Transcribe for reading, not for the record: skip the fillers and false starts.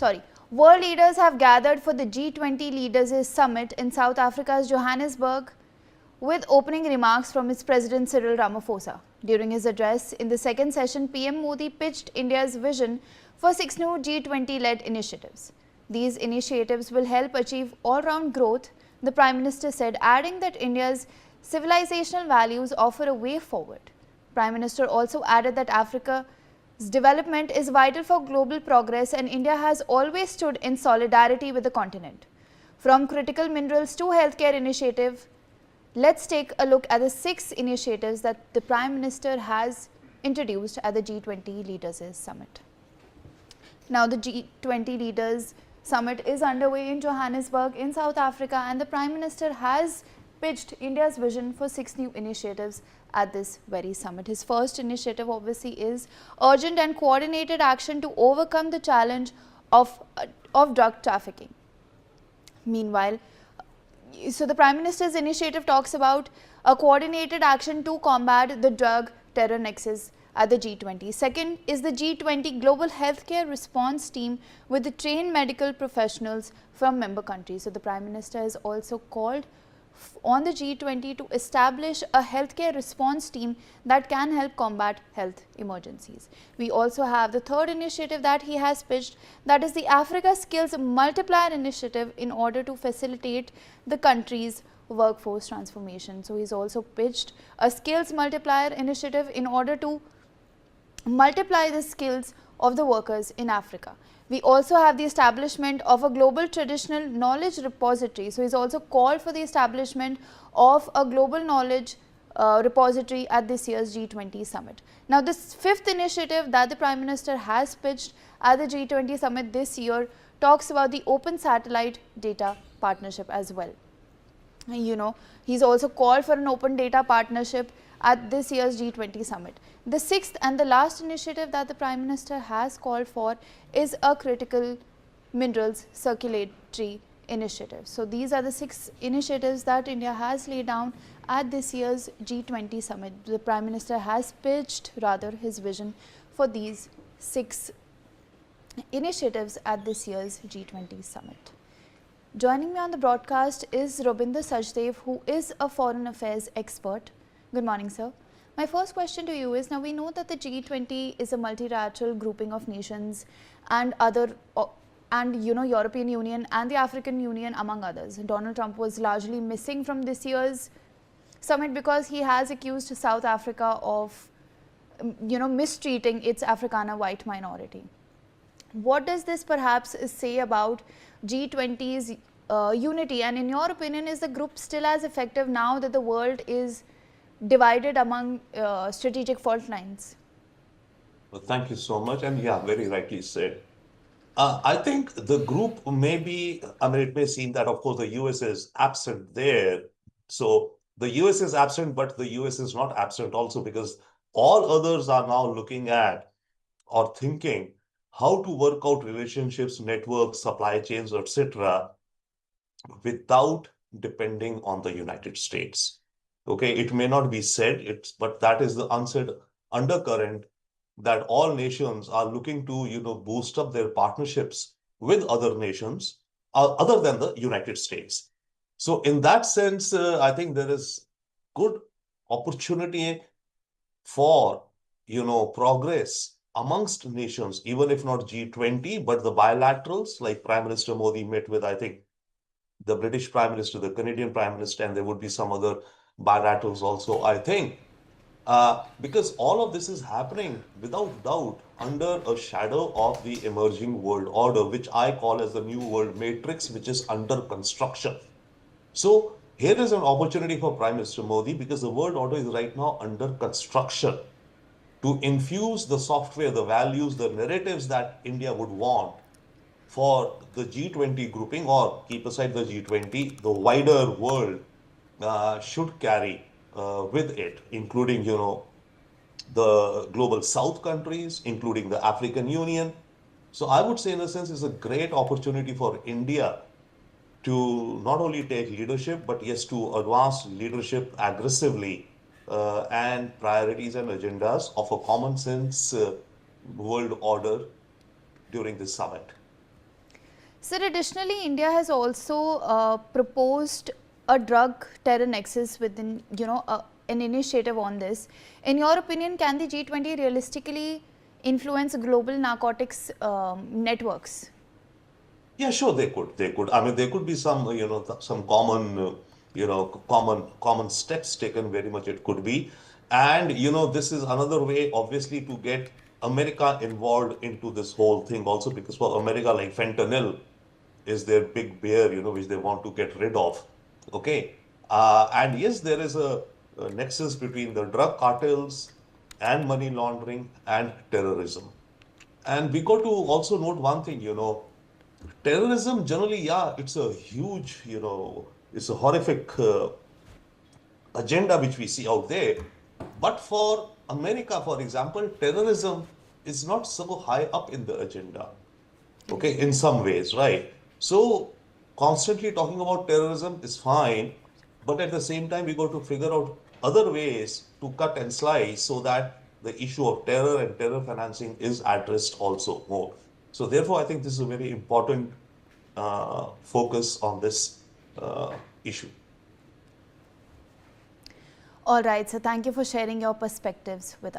World leaders have gathered for the G20 Leaders Summit in South Africa's Johannesburg with opening remarks from its President Cyril Ramaphosa. During his address in the second session, PM Modi pitched India's vision for 6 new G20-led initiatives. These initiatives will help achieve all-round growth, the Prime Minister said, adding that India's civilisational values offer a way forward. Prime Minister also added that Africa's development is vital for global progress and India has always stood in solidarity with the continent. From critical minerals to healthcare initiative, let's take a look at the 6 initiatives that the Prime Minister has introduced at the G20 Leaders Summit. Now, the G20 Leaders Summit is underway in Johannesburg in South Africa, and the Prime Minister has pitched India's vision for 6 new initiatives at this very summit. His first initiative obviously is urgent and coordinated action to overcome the challenge of drug trafficking. Meanwhile, so the Prime Minister's initiative talks about a coordinated action to combat the drug terror nexus at the G20. Second is the G20 Global Healthcare Response Team with the trained medical professionals from member countries. So the Prime Minister has also called on the G20 to establish a healthcare response team that can help combat health emergencies. We also have the third initiative that he has pitched, that is the Africa Skills Multiplier Initiative in order to facilitate the country's workforce transformation. So he's also pitched a skills multiplier initiative in order to multiply the skills of the workers in Africa. We also have the establishment of a global traditional knowledge repository. So he's also called for the establishment of a global knowledge repository at this year's G20 summit. Now, this fifth initiative that the Prime Minister has pitched at the G20 summit this year talks about the open satellite data partnership as well. He's also called for an open data partnership at this year's G20 summit. The sixth and the last initiative that the Prime Minister has called for is a critical minerals circulatory initiative. So these are the 6 initiatives that India has laid down at this year's G20 summit. The Prime Minister has pitched his vision for these 6 initiatives at this year's G20 summit. Joining me on the broadcast is Robinder Sachdev, who is a foreign affairs expert. Good morning, sir. My first question to you is, now we know that the G20 is a multilateral grouping of nations and European Union and the African Union among others. Donald Trump was largely missing from this year's summit because he has accused South Africa of mistreating its Afrikaner white minority. What does this perhaps say about G20's unity, and in your opinion, is the group still as effective now that the world is divided among strategic fault lines? Well, thank you so much. And yeah, very rightly said. I think the group may be, it may seem that, of course, the US is absent there. So the US is absent, but the US is not absent also because all others are now looking at or thinking how to work out relationships, networks, supply chains, etc., without depending on the United States. Okay, it may not be said, but that is the unsaid undercurrent that all nations are looking to, boost up their partnerships with other nations other than the United States. So in that sense, I think there is good opportunity for, progress amongst nations, even if not G20, but the bilaterals, like Prime Minister Modi met with, I think, the British Prime Minister, the Canadian Prime Minister, and there would be some other bilaterals also, I think. Because all of this is happening without doubt under a shadow of the emerging world order, which I call as the new world matrix, which is under construction. So here is an opportunity for Prime Minister Modi because the world order is right now under construction to infuse the software, the values, the narratives that India would want for the G20 grouping, or keep aside the G20, the wider world should carry with it, including, the global South countries, including the African Union. So I would say, in a sense, it's a great opportunity for India to not only take leadership, but yes, to advance leadership aggressively and priorities and agendas of a common sense world order during this summit. Sir, additionally, India has also proposed a drug terror nexus within, an initiative on this. In your opinion, can the G20 realistically influence global narcotics networks? Yeah, sure, they could. They could. I mean, there could be some, some common, common steps taken. Very much, it could be, and this is another way, obviously, to get America involved into this whole thing. Also, because for America, like fentanyl is their big bear, which they want to get rid of. Okay, and yes, there is a nexus between the drug cartels and money laundering and terrorism. And we got to also note one thing, terrorism generally, yeah, it's a huge, it's a horrific agenda which we see out there. But for America, for example, terrorism is not so high up in the agenda, okay, Right. in some ways, right? So constantly talking about terrorism is fine, but at the same time, we got to figure out other ways to cut and slice so that the issue of terror and terror financing is addressed also more. So therefore, I think this is a very important focus on this issue. All right, so thank you for sharing your perspectives with us.